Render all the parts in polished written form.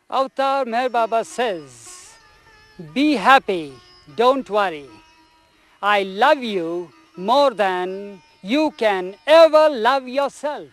Avatar Meher Baba says, be happy, don't worry. I love you more than you can ever love yourself.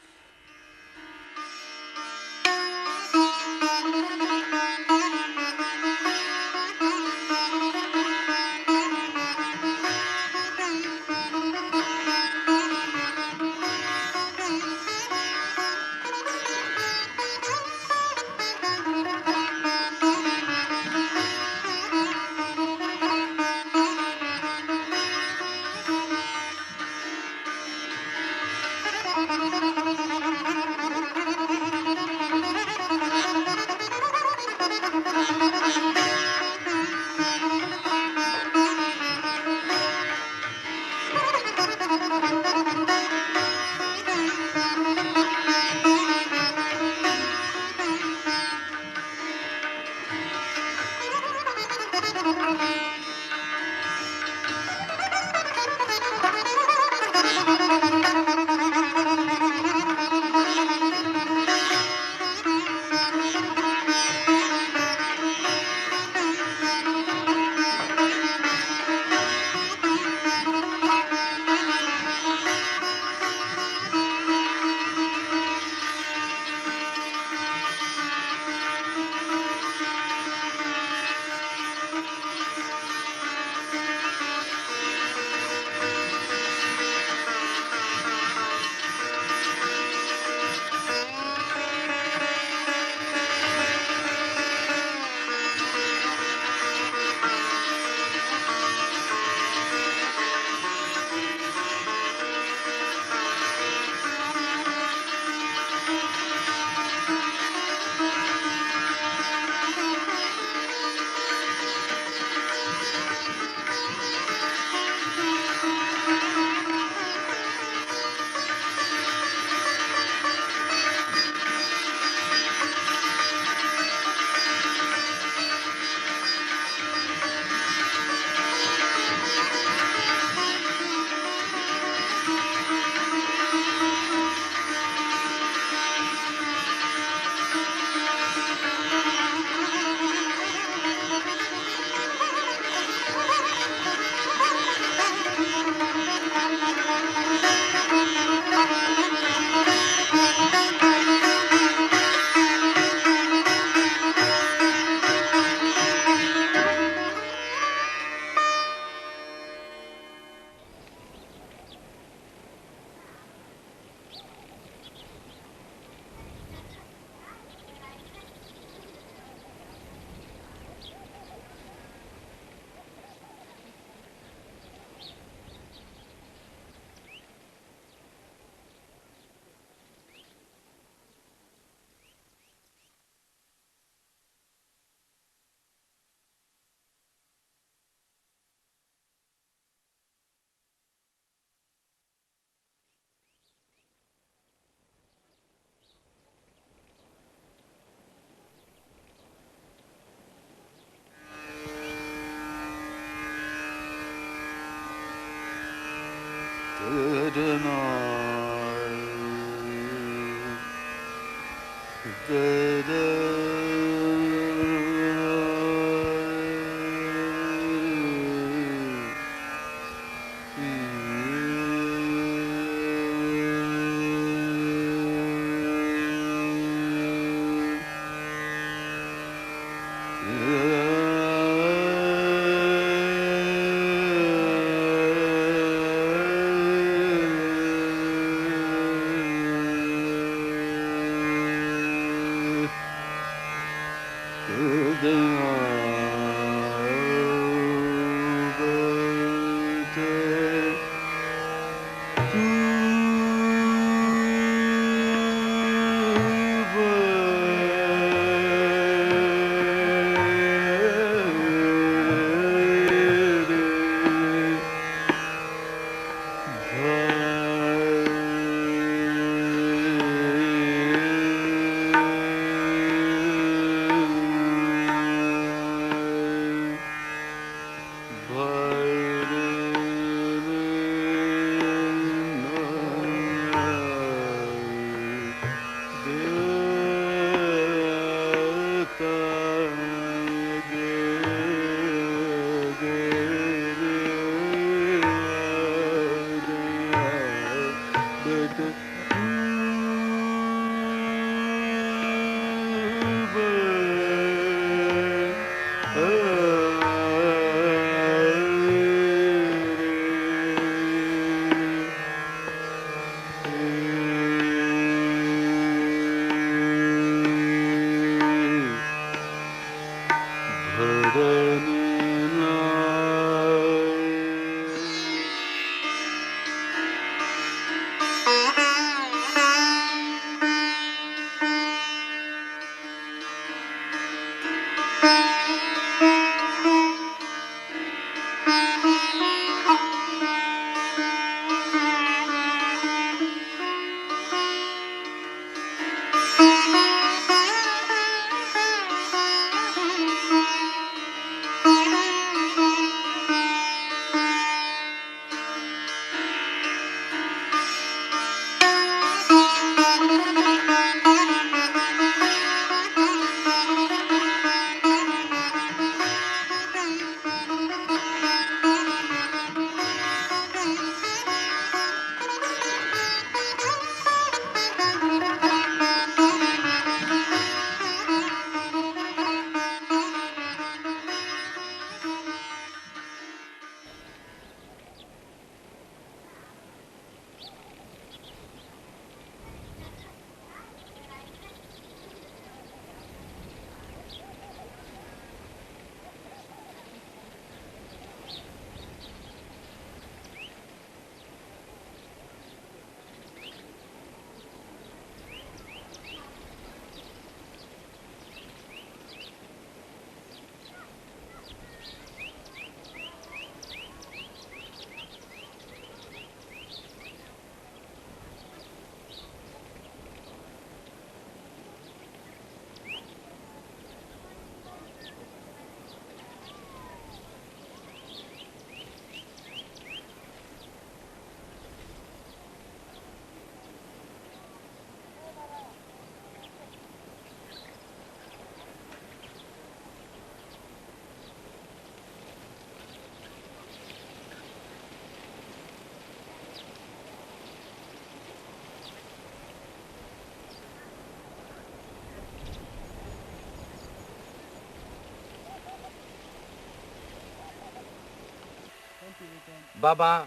Baba,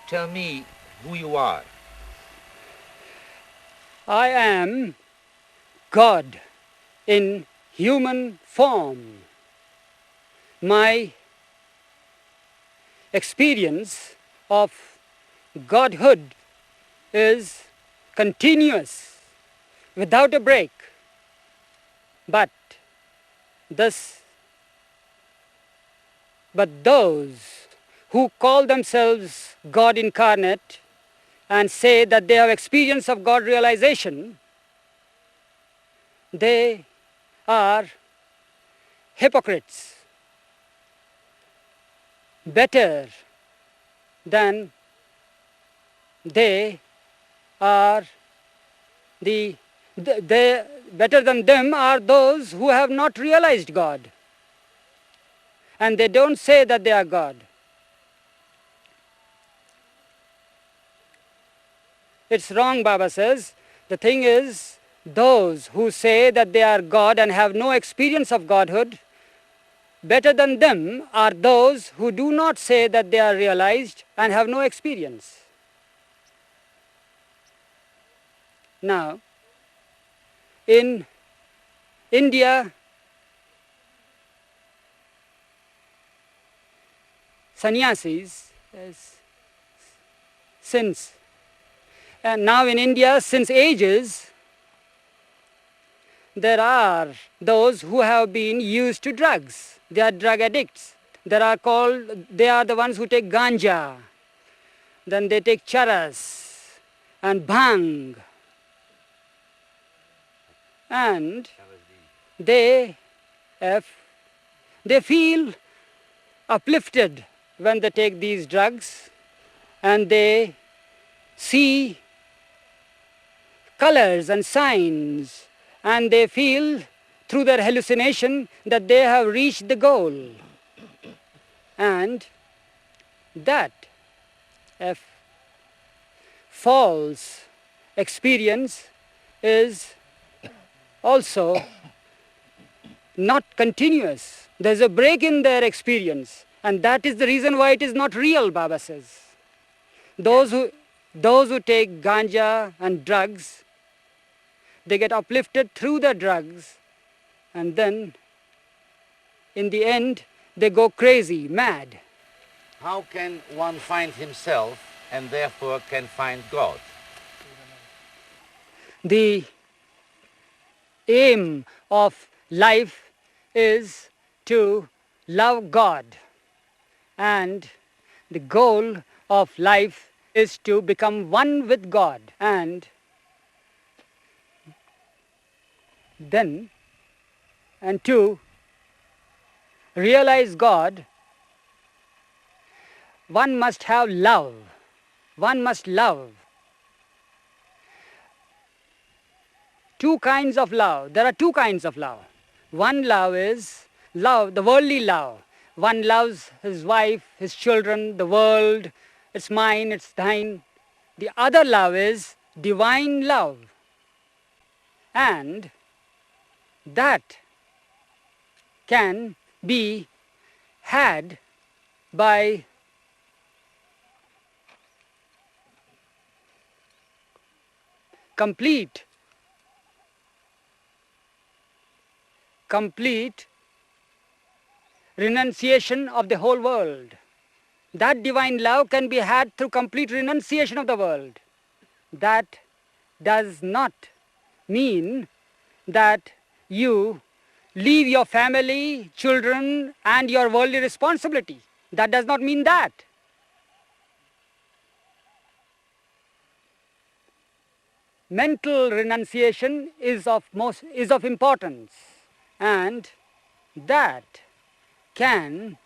tell me who you are. I am God in human form. My experience of Godhood is continuous, without a break. But those who call themselves God incarnate and say that they have experience of God realization, they are hypocrites. Better than they are better than them are those who have not realized God, and they don't say that they are God. It's wrong, Baba says. The thing is, those who say that they are God and have no experience of Godhood, better than them are those who do not say that they are realized and have no experience. Now, in India, sannyasis, now in India, since ages, there are those who have been used to drugs. They are drug addicts. They are the ones who take ganja. Then they take charas and bhang. And they feel uplifted when they take these drugs, and they see colors and signs, and they feel through their hallucination that they have reached the goal. And that false experience is also not continuous. There's a break in their experience, and that is the reason why it is not real, Baba says. Those who take ganja and drugs, they get uplifted through the drugs, and then in the end they go crazy, mad. How can one find himself and therefore can find God? The aim of life is to love God, and the goal of life is to become one with God, and to realize God, one must have love. One must love. Two kinds of love. There are two kinds of love. One love is love, the worldly love. One loves his wife, his children, the world. It's mine, it's thine. The other love is divine love. And that can be had by complete renunciation of the whole world. That divine love can be had through complete renunciation of the world. That does not mean that you leave your family, children, and your worldly responsibility. That does not mean that. Mental renunciation is of importance, and that can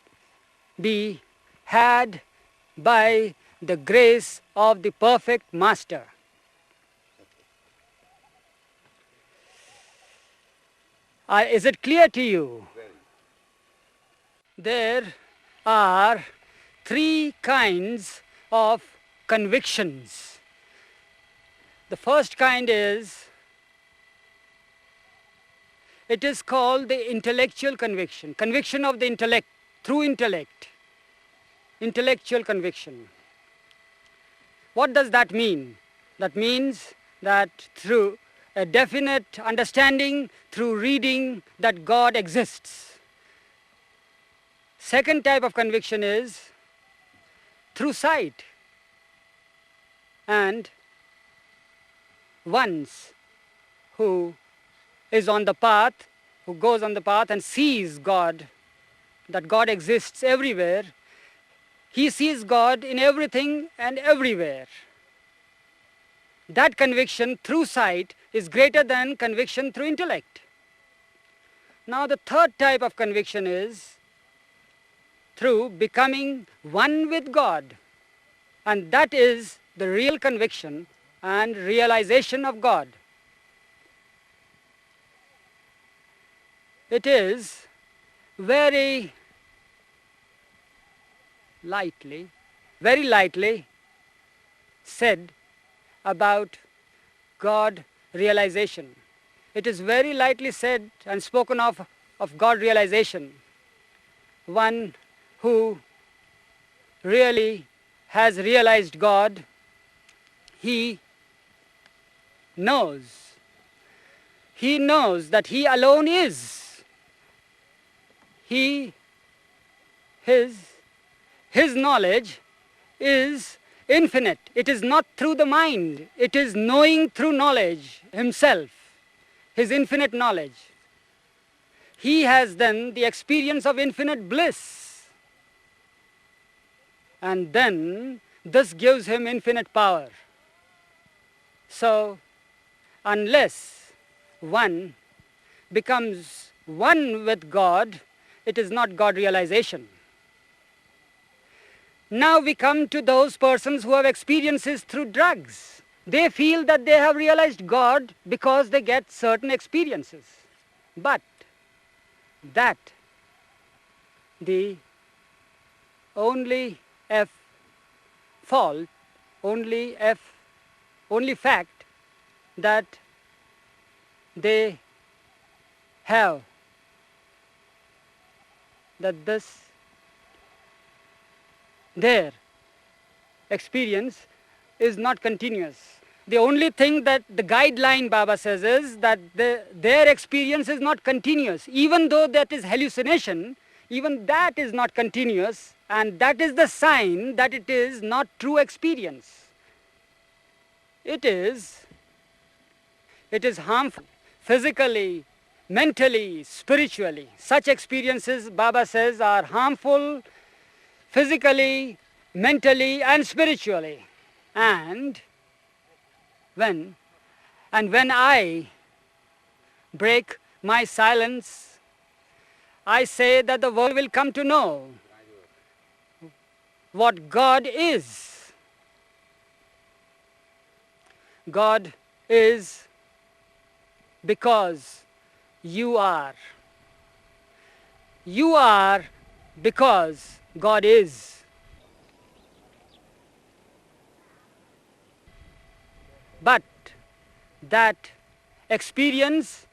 be had by the grace of the perfect master. Is it clear to you? There are three kinds of convictions. The first kind is, it is called the intellectual conviction, conviction of the intellect, through intellect. intellectual conviction. What does that mean? That means that through a definite understanding, through reading, that God exists. Second type of conviction is through sight. And once who is on the path, who goes on the path and sees God, that God exists everywhere, he sees God in everything and everywhere. That conviction through sight is greater than conviction through intellect. Now the third type of conviction is through becoming one with God. And that is the real conviction and realization of God. It is very lightly said about God realization. It is very lightly said and spoken of God realization. One who really has realized God, he knows that he alone is. His knowledge is infinite. It is not through the mind. It is knowing through knowledge himself, his infinite knowledge. He has then the experience of infinite bliss. And then this gives him infinite power. So, unless one becomes one with God, it is not God realization. Now we come to those persons who have experiences through drugs. They feel that they have realized God because they get certain experiences. But that the only fact that they have, that their experience is not continuous. The only thing that the guideline Baba says is that their experience is not continuous. Even though that is hallucination, even that is not continuous, and that is the sign that it is not true experience. It is harmful physically, mentally, spiritually. Such experiences, Baba says, are harmful physically, mentally and spiritually. And when I break my silence, I say that the world will come to know what God is. God is because you are. You are because God is. But that experience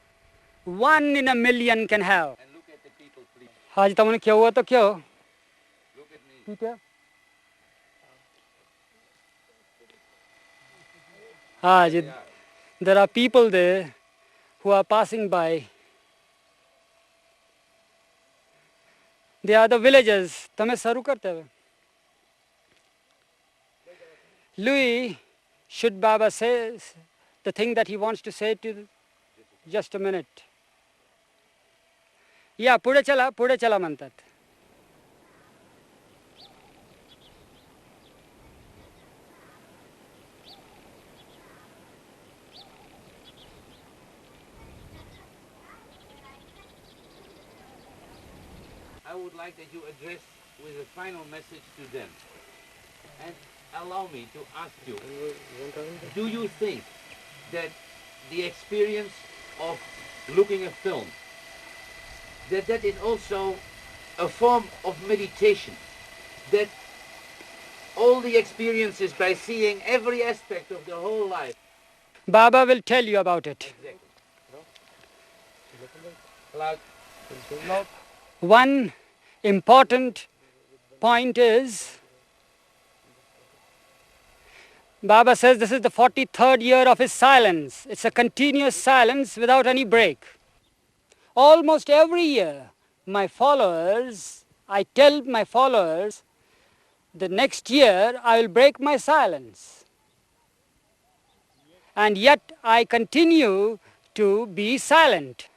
1 in a million can have. And look at the people, please. आज तुमने क्या हुआ तो क्या हो? Look at me. ठीक है? आज there are people there who are passing by. They are the villagers. तुम्हें शुरू करते हुए. Louis, should Baba say the thing that he wants to say to just a minute? Yeah, पुढे चला म्हणतात. I would like that you address with a final message to them. And allow me to ask you, do you think that the experience of looking at film, that is also a form of meditation? That all the experiences by seeing every aspect of the whole life. Baba will tell you about it. Exactly. One important point is, Baba says this is the 43rd year of his silence. It's a continuous silence without any break. Almost every year, my followers, I tell my followers, the next year I will break my silence. And yet I continue to be silent.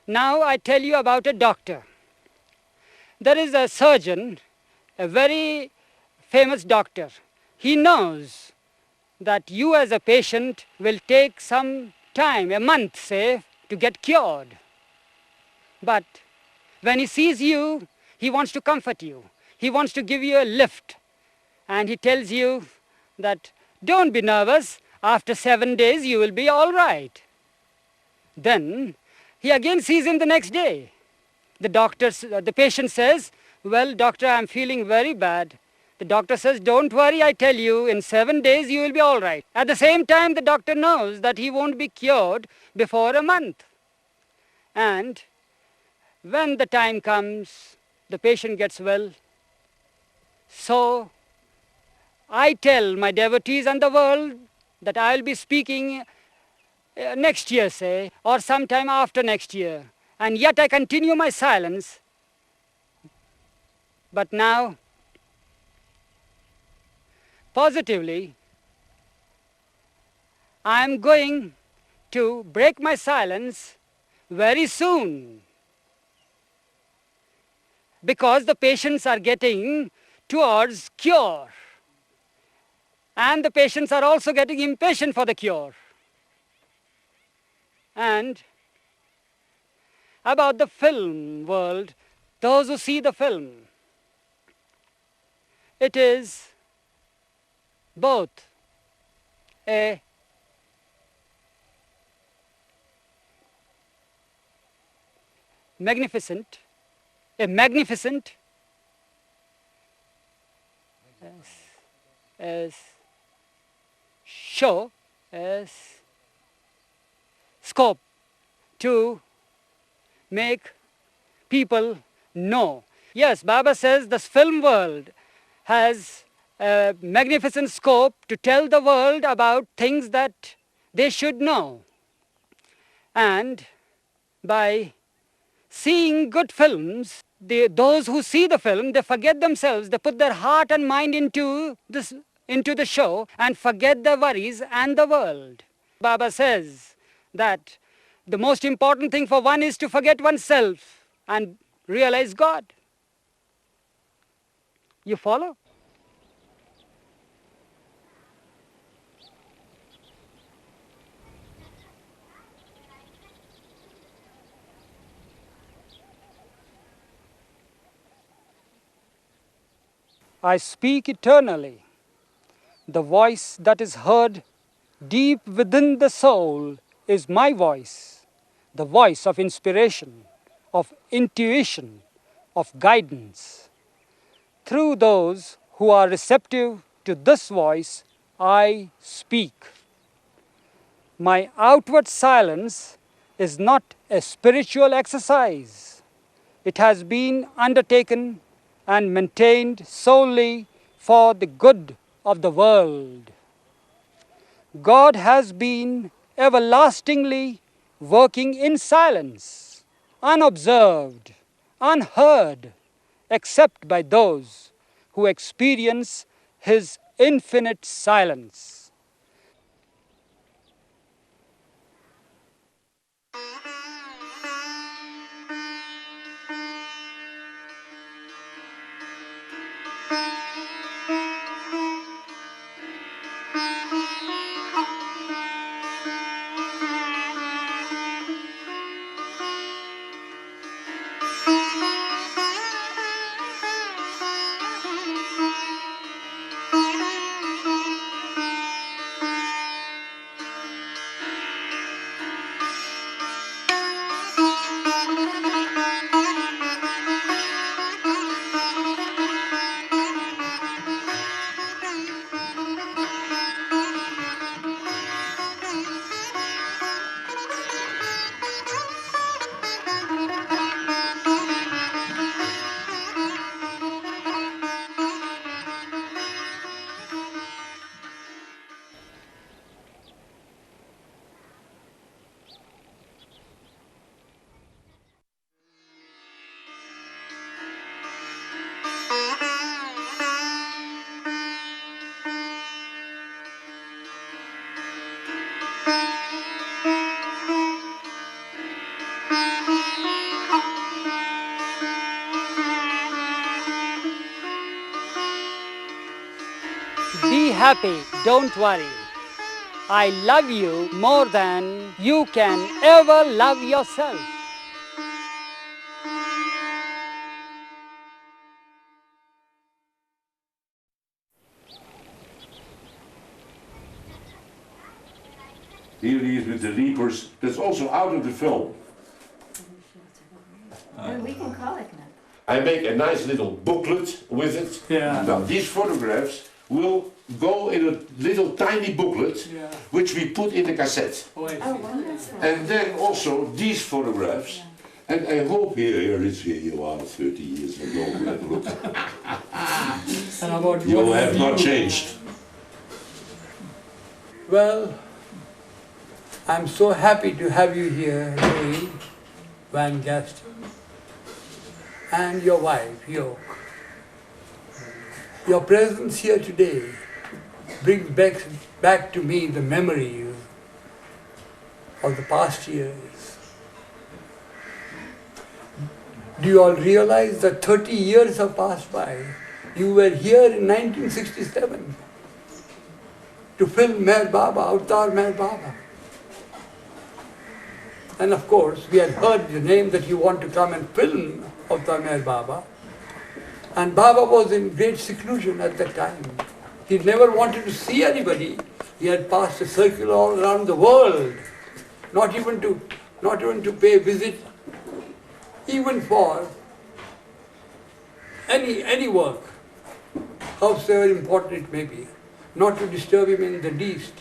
Now I tell you about a doctor. There is a surgeon, a very famous doctor. He knows that you as a patient will take some time, a month say, to get cured. But when he sees you, he wants to comfort you. He wants to give you a lift. And he tells you that don't be nervous, after 7 days you will be all right. Then he again sees him the next day. The patient says, well, doctor, I'm feeling very bad. The doctor says, don't worry, I tell you, in 7 days you will be all right. At the same time, the doctor knows that he won't be cured before a month. And when the time comes, the patient gets well. So I tell my devotees and the world that I'll be speaking next year, say, or sometime after next year. And yet I continue my silence. But now, positively, I am going to break my silence very soon, because the patients are getting towards cure. And the patients are also getting impatient for the cure. And about the film world, those who see the film, it is both a magnificent as show, as scope to make people know. Yes, Baba says this film world has a magnificent scope to tell the world about things that they should know. And by seeing good films, those who see the film, they forget themselves, they put their heart and mind into the show and forget their worries and the world. Baba says that the most important thing for one is to forget oneself and realize God. You follow? I speak eternally. The voice that is heard deep within the soul is my voice, the voice of inspiration, of intuition, of guidance. Through those who are receptive to this voice, I speak. My outward silence is not a spiritual exercise. It has been undertaken and maintained solely for the good of the world. God has been everlastingly working in silence, unobserved, unheard, except by those who experience His infinite silence. Be happy, don't worry. I love you more than you can ever love yourself. Here he is with the Reapers. That's also out of the film. We can call it now. I make a nice little booklet with it. Yeah. Now these photographs will go in a little tiny booklet, Yeah. which we put in the cassette. Oh, I see. Oh, wonderful. And then also these photographs. And I hope here you are 30 years ago. Look, And about you what have not changed. Well, I'm so happy to have you here, Louis Van Gasteren, and your wife, Eruch. Your presence here today brings back to me the memories of the past years. Do you all realize that 30 years have passed by? You were here in 1967 to film Meher Baba, Avatar Meher Baba. And of course, we had heard the name that you want to come and film Avatar Meher Baba. And Baba was in great seclusion at that time. He never wanted to see anybody. He had passed a circle all around the world, not even to pay visit, even for any work, however important it may be, not to disturb him in the least.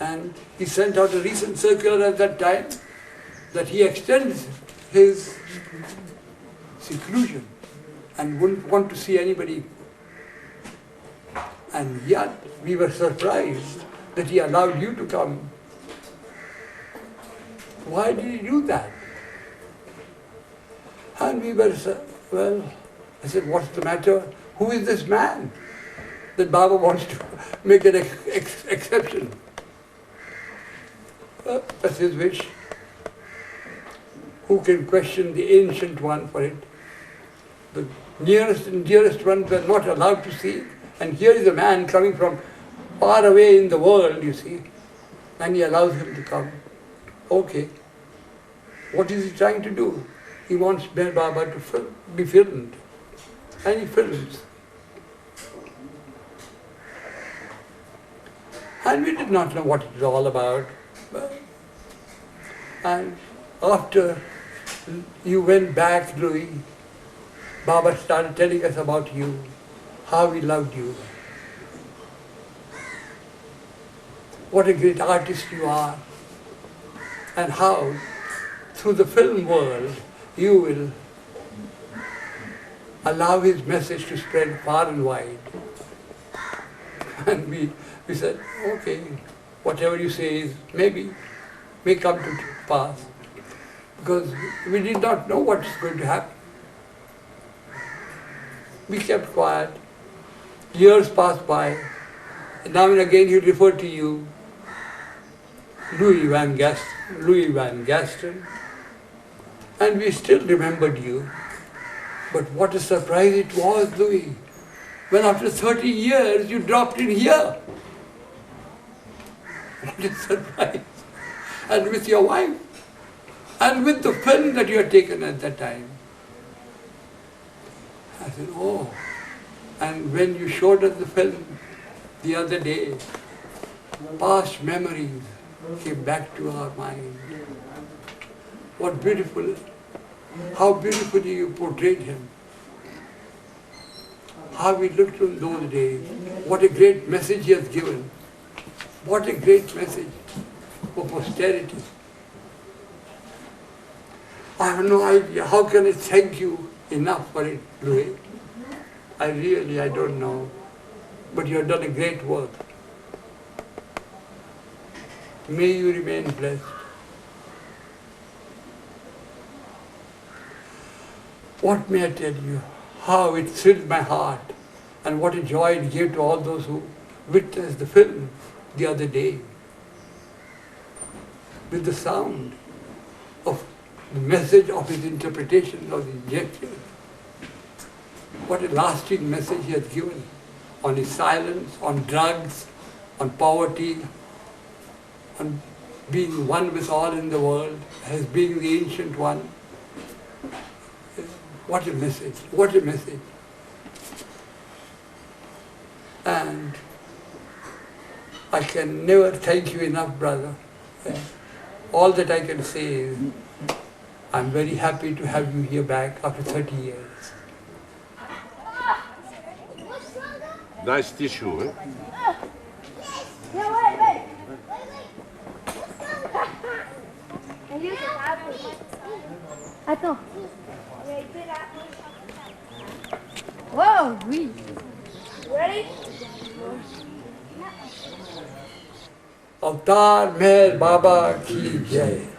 And he sent out a recent circular at that time that he extends his seclusion and wouldn't want to see anybody. And yet we were surprised that he allowed you to come. Why did he do that? And we were, well, I said, what's the matter? Who is this man that Baba wants to make an exception? That's his wish. Who can question the ancient one for it? The nearest and dearest ones were not allowed to see. And here is a man coming from far away in the world, you see, and he allows him to come. Okay. What is he trying to do? He wants Meher Baba to be filmed. And he films. And we did not know what it was all about. And after you went back, Louis, Baba started telling us about you, how he loved you. What a great artist you are. And how, through the film world, you will allow his message to spread far and wide. And we said, okay, whatever you say is may come to pass. Because we did not know what is going to happen. We kept quiet. Years passed by. And now and again he referred to you, Louis Van Gasteren. And we still remembered you. But what a surprise it was, Louis, when after 30 years you dropped in here. What a surprise. And with your wife, and with the film that you had taken at that time. I said, oh. And when you showed us the film the other day, past memories came back to our mind. What beautiful, how beautifully you portrayed him. How we looked in those days. What a great message he has given. What a great message for posterity. I have no idea. How can I thank you enough for it, Louis? I don't know. But you have done a great work. May you remain blessed. What may I tell you? How it thrilled my heart and what a joy it gave to all those who witnessed the film the other day. With the sound of the message of his interpretation of the gesture. What a lasting message he has given. on his silence, on drugs, on poverty, on being one with all in the world, as being the ancient one. What a message, what a message. And I can never thank you enough, brother. All that I can say is, I'm very happy to have you here back after 30 years. Nice tissue, eh? Attends. Wow, oui. Ready? Avtar Meher Baba ki jai.